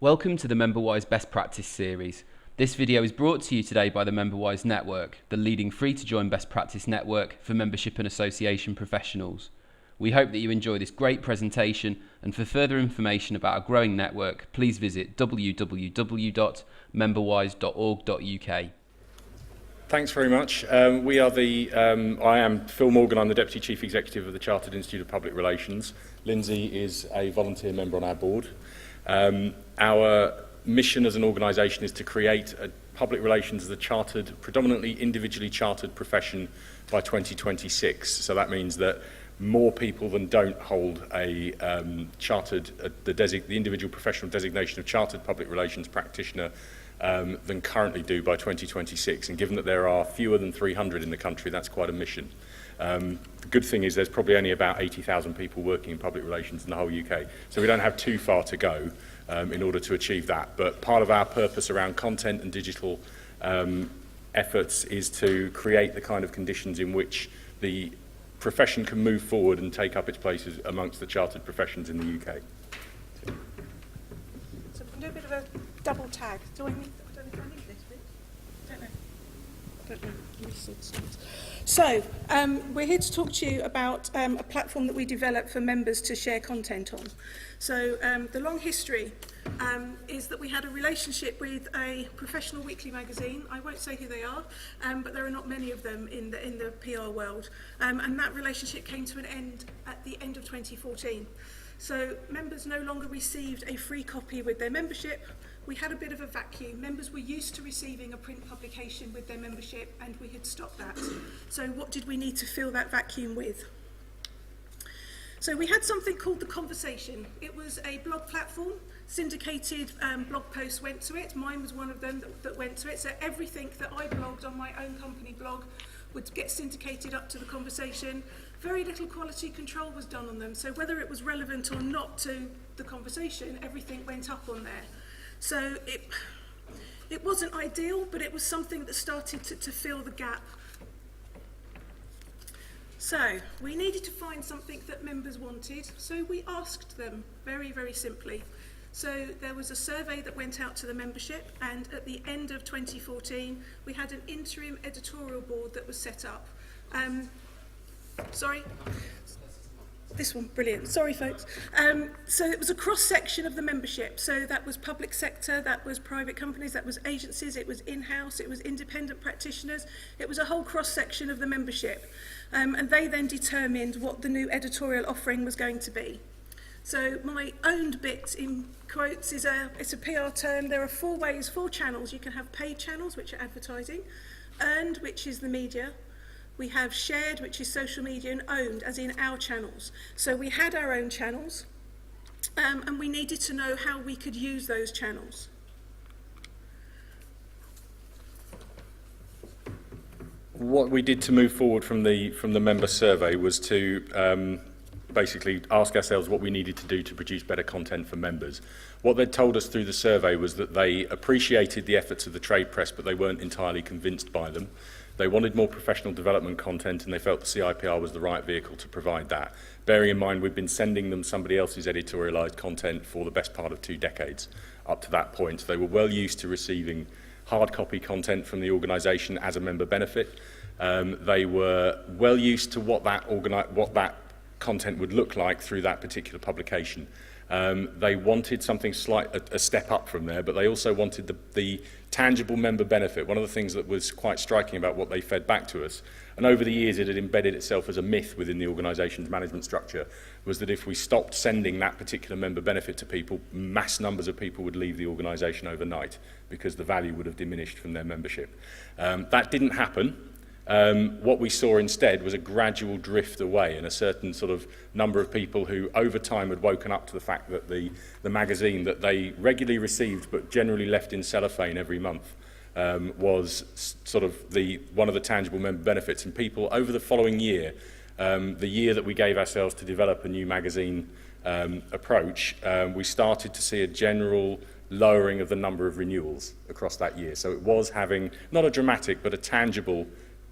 Welcome to the MemberWise Best Practice series. This video is brought to you today by the MemberWise Network, the leading free-to-join best practice network for membership and association professionals. We hope that you enjoy this great presentation, and for further information about our growing network, please visit www.memberwise.org.uk. Thanks very much. I am Phil Morgan, I'm the Deputy Chief Executive of the Chartered Institute of Public Relations. Lindsay is a volunteer member on our board. Our mission as an organisation is to create public relations as a chartered, predominantly individually chartered profession by 2026. So that means that more people than don't hold a the individual professional designation of chartered public relations practitioner than currently do by 2026. And given that there are fewer than 300 in the country, that's quite a mission. The good thing is there's probably only about 80,000 people working in public relations in the whole UK, so we don't have too far to go in order to achieve that. But part of our purpose around content and digital efforts is to create the kind of conditions in which the profession can move forward and take up its places amongst the chartered professions in the UK. So we can do a bit of a double tag. I don't know if I need this bit. Don't know. So, we're here to talk to you about a platform that we developed for members to share content on. So, the long history is that we had a relationship with a professional weekly magazine. I won't say who they are, but there are not many of them in the PR world. And that relationship came to an end at the end of 2014. So, members no longer received a free copy with their membership. We had a bit of a vacuum. Members were used to receiving a print publication with their membership, and we had stopped that. So what did we need to fill that vacuum with? So we had something called The Conversation. It was a blog platform. Syndicated blog posts went to it. Mine was one of them that went to it. So everything that I blogged on my own company blog would get syndicated up to The Conversation. Very little quality control was done on them. So whether it was relevant or not to The Conversation, everything went up on there. So it wasn't ideal, but it was something that started to fill the gap. So we needed to find something that members wanted, so we asked them very, very simply. So there was a survey that went out to the membership, and at the end of 2014, we had an interim editorial board that was set up. Sorry? This one, brilliant. Sorry, folks. So it was a cross-section of the membership. So that was public sector, that was private companies, that was agencies, it was in-house, it was independent practitioners. It was a whole cross-section of the membership. And they then determined what the new editorial offering was going to be. So my owned bit, in quotes, it's a PR term. There are four channels. You can have paid channels, which are advertising, earned, which is the media. We have shared, which is social media, and owned, as in our channels. So we had our own channels, and we needed to know how we could use those channels. What we did to move forward from the member survey was to basically ask ourselves what we needed to do to produce better content for members. What they'd told us through the survey was that they appreciated the efforts of the trade press, but they weren't entirely convinced by them. They wanted more professional development content, and they felt the CIPR was the right vehicle to provide that. Bearing in mind we've been sending them somebody else's editorialised content for the best part of 2 decades up to that point. They were well used to receiving hard copy content from the organisation as a member benefit. They were well used to what that content would look like through that particular publication. They wanted something a step up from there, but they also wanted the tangible member benefit. One of the things that was quite striking about what they fed back to us, and over the years it had embedded itself as a myth within the organisation's management structure, was that if we stopped sending that particular member benefit to people, mass numbers of people would leave the organisation overnight because the value would have diminished from their membership. That didn't happen. What we saw instead was a gradual drift away, and a certain sort of number of people who over time had woken up to the fact that the magazine that they regularly received but generally left in cellophane every month was sort of one of the tangible member benefits. And people over the following year, the year that we gave ourselves to develop a new magazine approach, we started to see a general lowering of the number of renewals across that year. So it was having not a dramatic but a tangible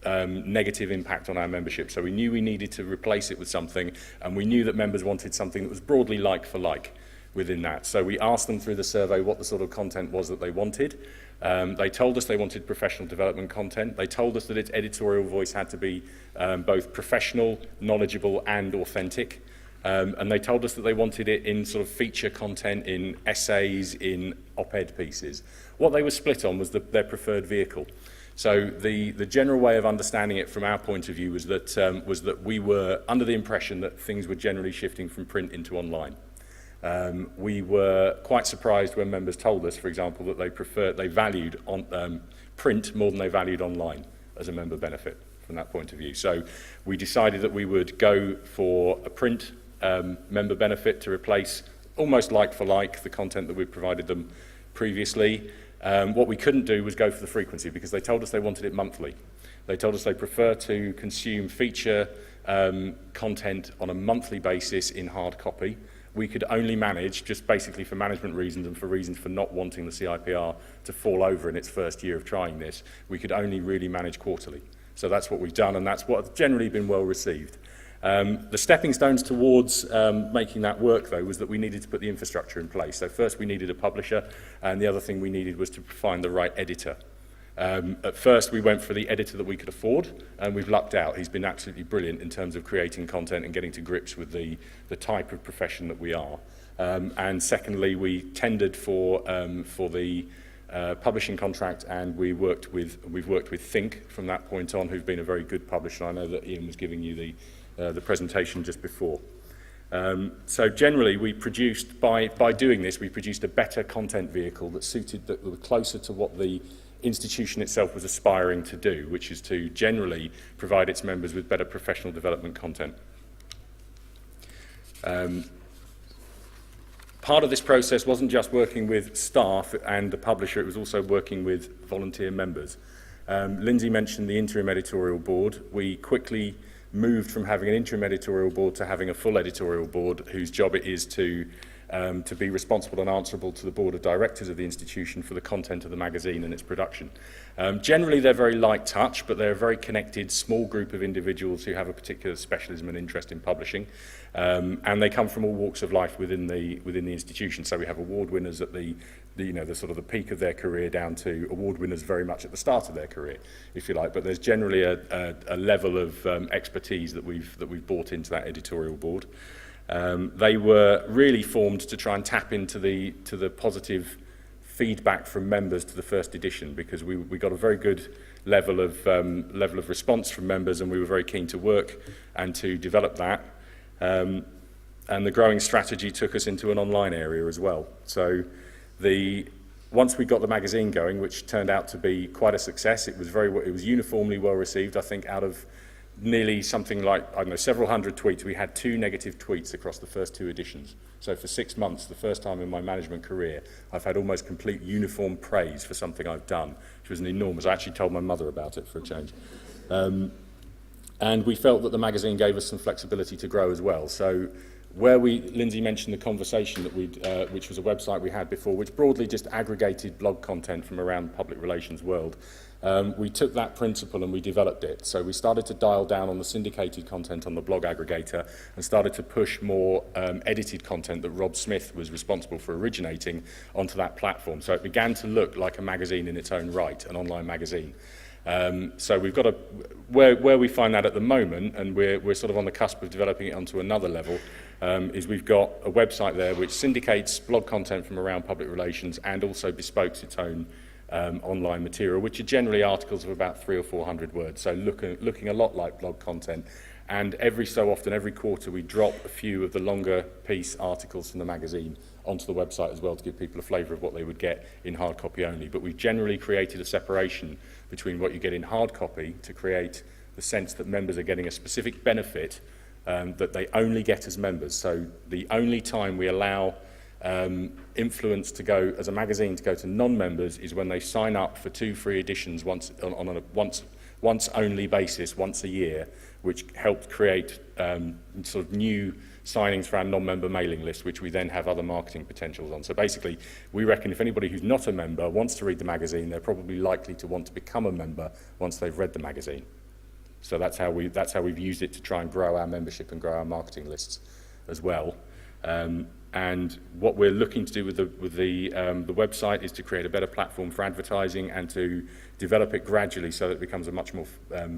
negative impact on our membership. So we knew we needed to replace it with something, and we knew that members wanted something that was broadly like for like. within that. So we asked them through the survey what the sort of content was that they wanted. They told us they wanted professional development content. They told us that its editorial voice had to be both professional, knowledgeable and authentic. And they told us that they wanted it in sort of feature content, in essays, in op-ed pieces. What they were split on was their preferred vehicle. So the general way of understanding it from our point of view was that we were under the impression that things were generally shifting from print into online. We were quite surprised when members told us, for example, that they valued on print more than they valued online as a member benefit from that point of view. So we decided that we would go for a print member benefit to replace, almost like for like, the content that we provided them previously. What we couldn't do was go for the frequency, because they told us they wanted it monthly. They told us they prefer to consume feature content on a monthly basis in hard copy. We could only manage, just basically for management reasons and for reasons for not wanting the CIPR to fall over in its first year of trying this, we could only really manage quarterly. So that's what we've done, and that's what has generally been well received. The stepping stones towards making that work, though, was that we needed to put the infrastructure in place. So first we needed a publisher, and the other thing we needed was to find the right editor. At first we went for the editor that we could afford, and we've lucked out. He's been absolutely brilliant in terms of creating content and getting to grips with the type of profession that we are. And secondly, we tendered for the publishing contract, and we've worked with Think from that point on, who've been a very good publisher. I know that Ian was giving you the presentation just before. So generally, we produced, by doing this, we produced a better content vehicle that was closer to what the institution itself was aspiring to do, which is to generally provide its members with better professional development content. Part of this process wasn't just working with staff and the publisher, it was also working with volunteer members. Lindsay mentioned the interim editorial board. We quickly moved from having an interim editorial board to having a full editorial board, whose job it is to be responsible and answerable to the board of directors of the institution for the content of the magazine and its production. Generally, they're very light touch, but they're a very connected small group of individuals who have a particular specialism and interest in publishing, and they come from all walks of life within the institution. So we have award winners at the sort of the peak of their career, down to award winners very much at the start of their career, if you like. But there's generally a level of expertise that we've brought into that editorial board. They were really formed to try and tap into the positive feedback from members to the first edition, because we got a very good level of response from members, and we were very keen to work and to develop that. And the growing strategy took us into an online area as well. So once we got the magazine going, which turned out to be quite a success, it was uniformly well received. I think out of nearly something like, I don't know, several hundred tweets, we had 2 negative tweets across the first 2 editions. So for 6 months, the first time in my management career, I've had almost complete uniform praise for something I've done, which was an enormous. I actually told my mother about it for a change. And we felt that the magazine gave us some flexibility to grow as well. So Lindsay mentioned the Conversation that which was a website we had before, which broadly just aggregated blog content from around the public relations world. We took that principle and we developed it. So we started to dial down on the syndicated content on the blog aggregator and started to push more edited content that Rob Smith was responsible for originating onto that platform. So it began to look like a magazine in its own right, an online magazine. So we've got where we find that at the moment, and we're sort of on the cusp of developing it onto another level, is we've got a website there which syndicates blog content from around public relations and also bespokes its own online material, which are generally articles of about 300 or 400 words, so looking a lot like blog content. And every so often, every quarter, we drop a few of the longer piece articles from the magazine onto the website as well, to give people a flavour of what they would get in hard copy only. But we've generally created a separation between what you get in hard copy to create the sense that members are getting a specific benefit that they only get as members. So the only time we allow influence to go, as a magazine, to go to non-members is when they sign up for 2 free editions once only basis, once a year, which helped create sort of new signings for our non-member mailing list, which we then have other marketing potentials on. So basically, we reckon if anybody who's not a member wants to read the magazine, they're probably likely to want to become a member once they've read the magazine. So that's how we've used it to try and grow our membership and grow our marketing lists as well. And what we're looking to do with the website is to create a better platform for advertising and to develop it gradually so that it becomes a much more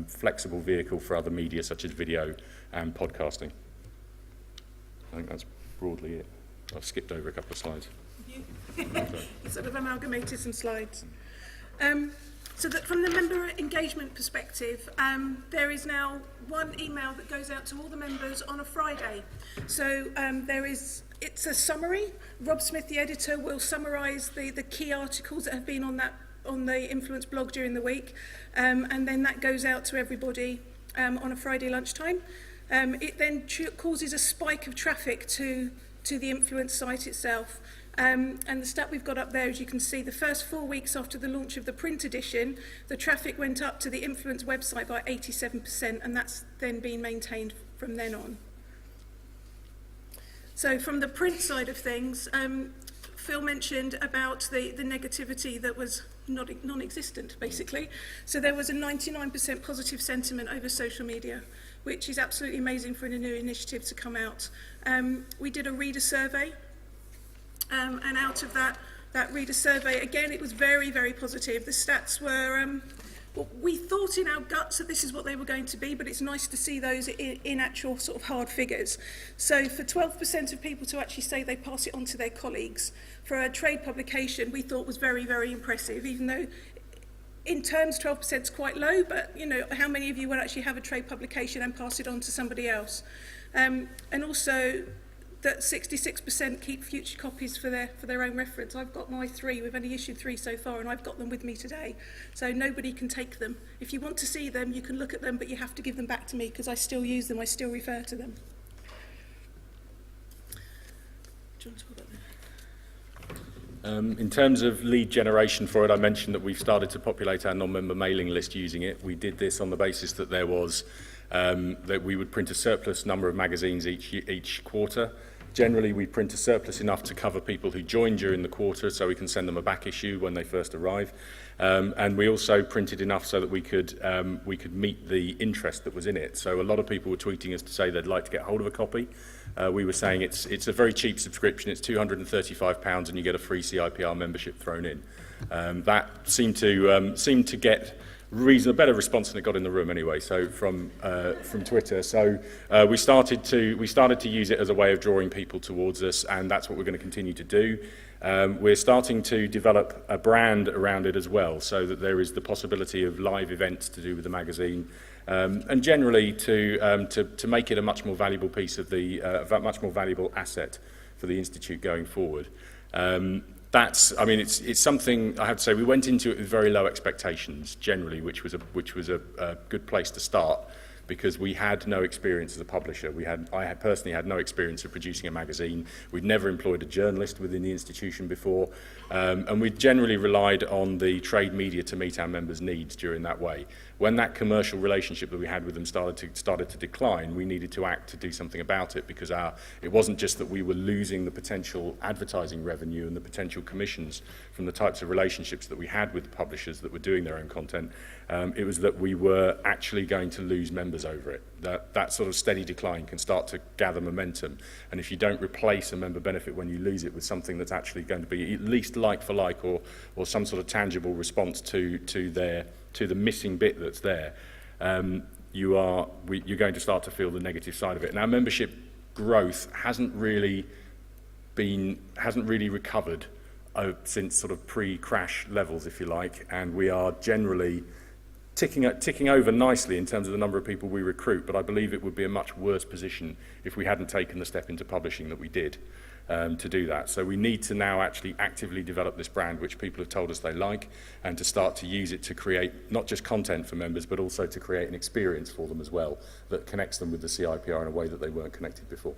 flexible vehicle for other media such as video and podcasting. I think that's broadly it. I've skipped over a couple of slides. Sort of amalgamated some slides. So that from the member engagement perspective, there is now one email that goes out to all the members on a Friday. So it's a summary. Rob Smith, the editor, will summarise the key articles that have been on the Influence blog during the week, and then that goes out to everybody on a Friday lunchtime. It then causes a spike of traffic to the Influence site itself. And the stat we've got up there, as you can see, the first 4 weeks after the launch of the print edition, the traffic went up to the Influence website by 87%, and that's then been maintained from then on. So from the print side of things, Phil mentioned about the negativity that was non-existent, basically. So there was a 99% positive sentiment over social media, which is absolutely amazing for a new initiative to come out. We did a reader survey, and out of that reader survey, again, it was very, very positive. The stats were, well, we thought in our guts that this is what they were going to be, but it's nice to see those in actual sort of hard figures. So for 12% of people to actually say they pass it on to their colleagues, for a trade publication, we thought was very, very impressive, even though in terms 12% is quite low, but you know, how many of you would actually have a trade publication and pass it on to somebody else? And also that 66% keep future copies for their own reference. I've got my 3, we've only issued 3 so far, and I've got them with me today. So nobody can take them. If you want to see them, you can look at them, but you have to give them back to me because I still use them, I still refer to them. Do you want to talk about that? In terms of lead generation for it, I mentioned that we've started to populate our non-member mailing list using it. We did this on the basis that there was that we would print a surplus number of magazines each quarter. Generally, we print a surplus enough to cover people who join during the quarter, so we can send them a back issue when they first arrive. And we also printed enough so that we could meet the interest that was in it. So a lot of people were tweeting us to say they'd like to get hold of a copy. We were saying it's a very cheap subscription. It's £235 and you get a free CIPR membership thrown in. That seemed to get a better response than it got in the room anyway. So from Twitter. So we started to use it as a way of drawing people towards us, and that's what we're going to continue to do. We're starting to develop a brand around it as well, so that there is the possibility of live events to do with the magazine, and generally to make it a much more valuable piece of a much more valuable asset for the Institute going forward. It's something I have to say. We went into it with very low expectations generally, which was a good place to start, because we had no experience as a publisher. I had personally had no experience of producing a magazine. We'd never employed a journalist within the institution before, and we generally relied on the trade media to meet our members' needs during that way. When that commercial relationship that we had with them started to decline, we needed to act to do something about it, because it wasn't just that we were losing the potential advertising revenue and the potential commissions from the types of relationships that we had with the publishers that were doing their own content. It was that we were actually going to lose members over it. That sort of steady decline can start to gather momentum, and if you don't replace a member benefit when you lose it with something that's actually going to be at least like for like, or some sort of tangible response to the missing bit that's there, you're going to start to feel the negative side of it. Now, membership growth hasn't really recovered since sort of pre-crash levels, if you like, and we are generally ticking over nicely in terms of the number of people we recruit, but I believe it would be a much worse position if we hadn't taken the step into publishing that we did to do that. So we need to now actually actively develop this brand, which people have told us they like, and to start to use it to create not just content for members, but also to create an experience for them as well that connects them with the CIPR in a way that they weren't connected before.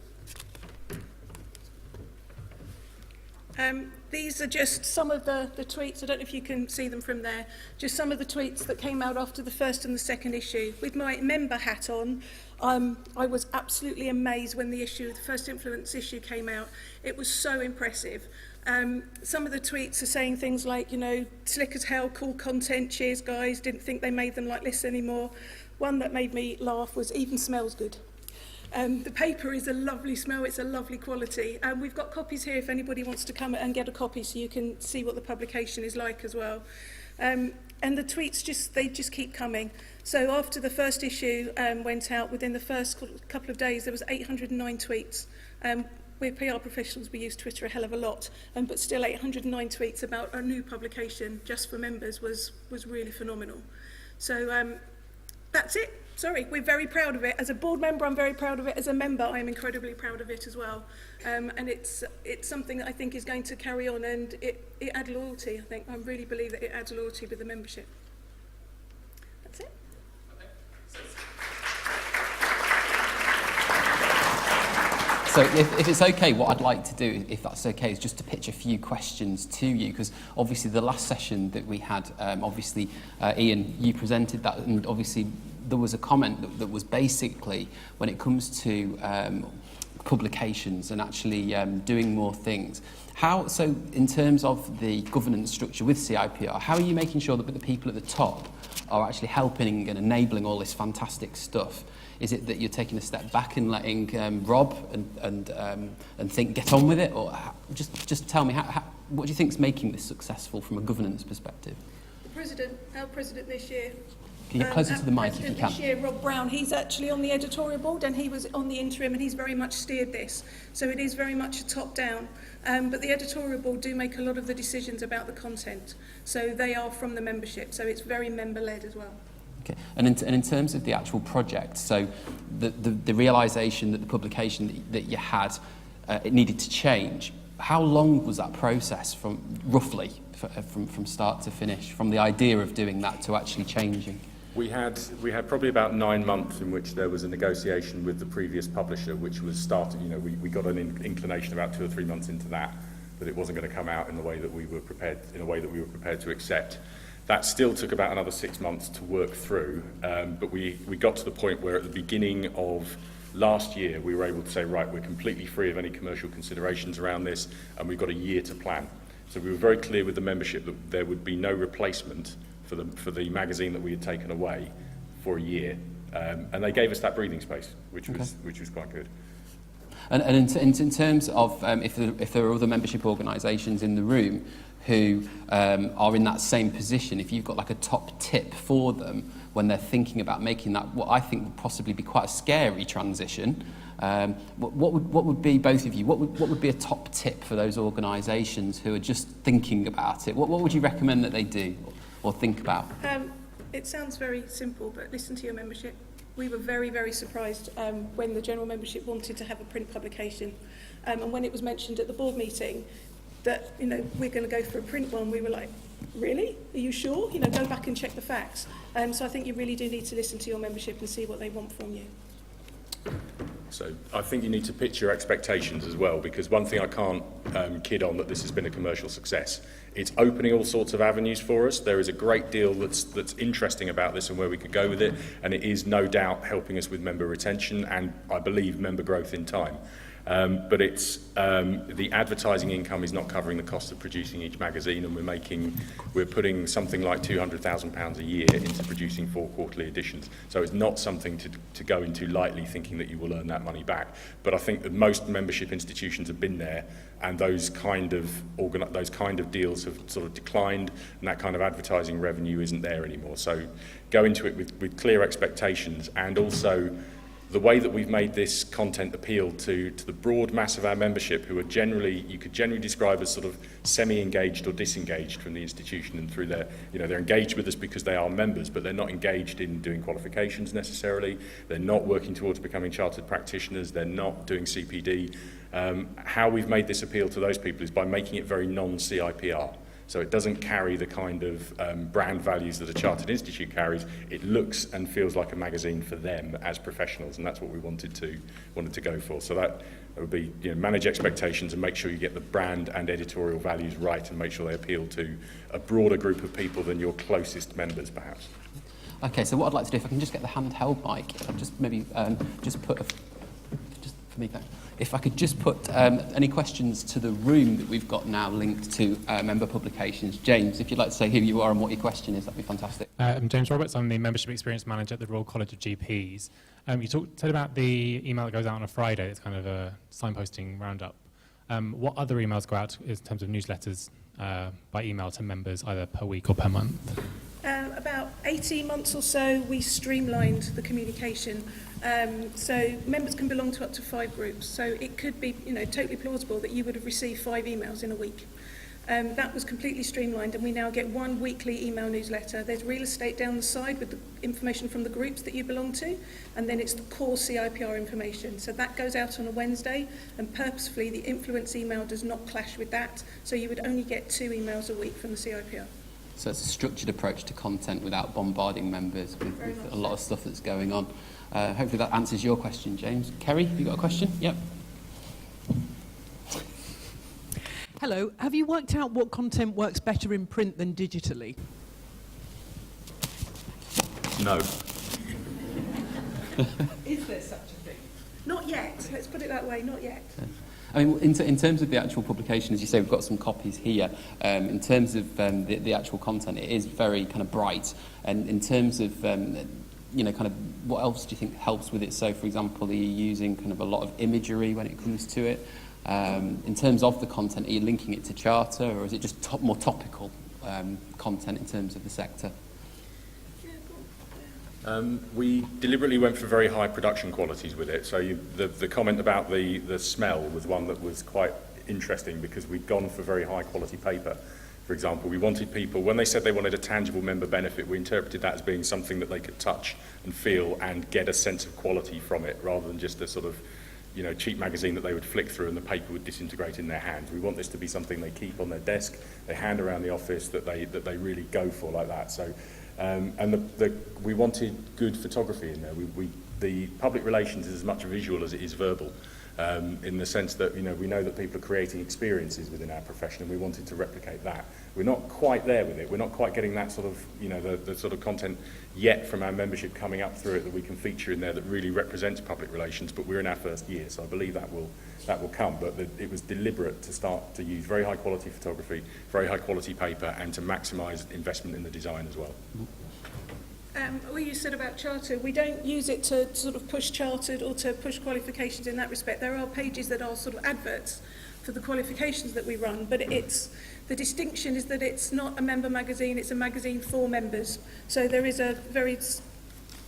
These are just some of the tweets. I don't know if you can see them from there. Just some of the tweets that came out after the first and the second issue. With my member hat on, I was absolutely amazed when the first Influence issue came out. It was so impressive. Some of the tweets are saying things like, slick as hell, cool content, cheers guys, didn't think they made them like this anymore. One that made me laugh was even smells good. The paper is a lovely smell, it's a lovely quality. We've got copies here if anybody wants to come and get a copy so you can see what the publication is like as well. And the tweets, they just keep coming. So after the first issue went out, within the first couple of days, there was 809 tweets. We're PR professionals, we use Twitter a hell of a lot, but still 809 tweets about a new publication just for members was really phenomenal. So that's it. Sorry, we're very proud of it. As a board member, I'm very proud of it. As a member, I am incredibly proud of it as well. And it's something that I think is going to carry on, and it adds loyalty, I think. I really believe that it adds loyalty with the membership. That's it. So if it's okay, what I'd like to do, if that's okay, is just to pitch a few questions to you, because obviously the last session that we had, Ian, you presented that, and obviously there was a comment that was basically, when it comes to publications and actually doing more things, so in terms of the governance structure with CIPR, how are you making sure that the people at the top are actually helping and enabling all this fantastic stuff? Is it that you're taking a step back and letting Rob and think get on with it, or just tell me what do you think is making this successful from a governance perspective? Our president this year. Can you get closer to the mic if you can? This year, Rob Brown, he's actually on the editorial board, and he was on the interim, and he's very much steered this. So it is very much a top-down. But the editorial board do make a lot of the decisions about the content. So they are from the membership. So it's very member-led as well. Okay. And in terms of the actual project, so the realisation that the publication that you had, it needed to change, how long was that process from start to finish, from the idea of doing that to actually changing? We had probably about 9 months in which there was a negotiation with the previous publisher, which was started. We got an inclination about 2 or 3 months into that it wasn't going to come out in the way that we were prepared to accept. That still took about another 6 months to work through, but we got to the point where at the beginning of last year we were able to say, right, we're completely free of any commercial considerations around this, and we've got a year to plan. So we were very clear with the membership that there would be no replacement for the magazine that we had taken away for a year, and they gave us that breathing space, which was quite good. And in terms of if there are other membership organisations in the room who are in that same position, if you've got like a top tip for them when they're thinking about making that, what I think would possibly be quite a scary transition, what would be, both of you, what would be a top tip for those organisations who are just thinking about it? What would you recommend that they do or think about? It sounds very simple, but listen to your membership. We were very, very surprised when the general membership wanted to have a print publication, and when it was mentioned at the board meeting that we're going to go for a print one, we were like, really? Are you sure? Go back and check the facts. So I think you really do need to listen to your membership and see what they want from you. So I think you need to pitch your expectations as well, because one thing I can't kid on that this has been a commercial success. It's opening all sorts of avenues for us. There is a great deal that's interesting about this and where we could go with it, and it is no doubt helping us with member retention and I believe member growth in time. But it's the advertising income is not covering the cost of producing each magazine, and we're putting something like £200,000 a year into producing 4 quarterly editions. So it's not something to go into lightly, thinking that you will earn that money back. But I think that most membership institutions have been there, and those kind of deals have sort of declined, and that kind of advertising revenue isn't there anymore. So go into it with clear expectations, and also the way that we've made this content appeal to the broad mass of our membership, who are you could generally describe as sort of semi-engaged or disengaged from the institution, and through they're engaged with us because they are members, but they're not engaged in doing qualifications necessarily. They're not working towards becoming chartered practitioners. They're not doing CPD. How we've made this appeal to those people is by making it very non-CIPR. So it doesn't carry the kind of brand values that a chartered institute carries. It looks and feels like a magazine for them as professionals, and that's what we wanted to go for. So that would be manage expectations and make sure you get the brand and editorial values right, and make sure they appeal to a broader group of people than your closest members, perhaps. Okay, so what I'd like to do, if I can just get the handheld mic, I'll just maybe just put just for me, If I could just put any questions to the room that we've got now linked to member publications. James, if you'd like to say who you are and what your question is, that'd be fantastic. I'm James Roberts. I'm the Membership Experience Manager at the Royal College of GPs. You said about the email that goes out on a Friday. It's kind of a signposting roundup. What other emails go out in terms of newsletters by email to members, either per week or per month? About 18 months or so, we streamlined the communication. So members can belong to up to 5 groups. So it could be, totally plausible that you would have received 5 emails in a week. That was completely streamlined, and we now get 1 weekly email newsletter. There's real estate down the side with the information from the groups that you belong to, and then it's the core CIPR information. So that goes out on a Wednesday, and purposefully the influence email does not clash with that, so you would only get 2 emails a week from the CIPR. So it's a structured approach to content without bombarding members with a lot of stuff that's going on. Hopefully that answers your question, James. Kerry, have you got a question? Yep. Hello. Have you worked out what content works better in print than digitally? No. Is there such a thing? Not yet. Let's put it that way, not yet. I mean, in terms of the actual publication, as you say, we've got some copies here. In terms of the actual content, it is very kind of bright. And in terms of, kind of what else do you think helps with it? So, for example, are you using kind of a lot of imagery when it comes to it? In terms of the content, are you linking it to Charter, or is it just more topical content in terms of the sector? We deliberately went for very high production qualities with it. So the comment about the smell was one that was quite interesting, because we'd gone for very high quality paper. For example, we wanted people, when they said they wanted a tangible member benefit, we interpreted that as being something that they could touch and feel and get a sense of quality from it, rather than just a sort of cheap magazine that they would flick through and the paper would disintegrate in their hands. We want this to be something they keep on their desk, they hand around the office, that they really go for like that. So. We wanted good photography in there. The public relations is as much visual as it is verbal, in the sense that we know that people are creating experiences within our profession, and we wanted to replicate that. We're not quite there with it. We're not quite getting that sort of the sort of content yet from our membership coming up through it that we can feature in there that really represents public relations. But we're in our first year, so I believe that will come. But it was deliberate to start to use very high quality photography, very high quality paper, and to maximise investment in the design as well. What you said about Charter, we don't use it to sort of push Chartered or to push qualifications in that respect. There are pages that are sort of adverts for the qualifications that we run, but the distinction is that it's not a member magazine, it's a magazine for members. So there is a very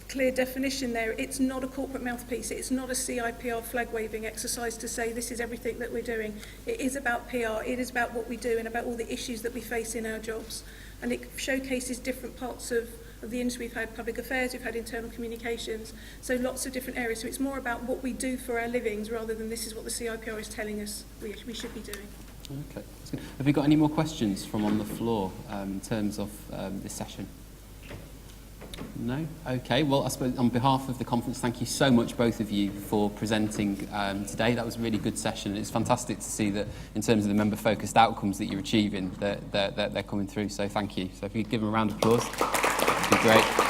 clear definition there. It's not a corporate mouthpiece. It's not a CIPR flag-waving exercise to say this is everything that we're doing. It is about PR. It is about what we do and about all the issues that we face in our jobs. And it showcases different parts of the industry. We've had public affairs, we've had internal communications, so lots of different areas. So it's more about what we do for our livings rather than this is what the CIPR is telling us we should be doing. Okay, that's good. Have you got any more questions from on the floor in terms of this session? No? Okay, well, I suppose on behalf of the conference, thank you so much, both of you, for presenting today. That was a really good session. It's fantastic to see that in terms of the member-focused outcomes that you're achieving, that they're coming through, so thank you. So if you could give them a round of applause, that'd be great.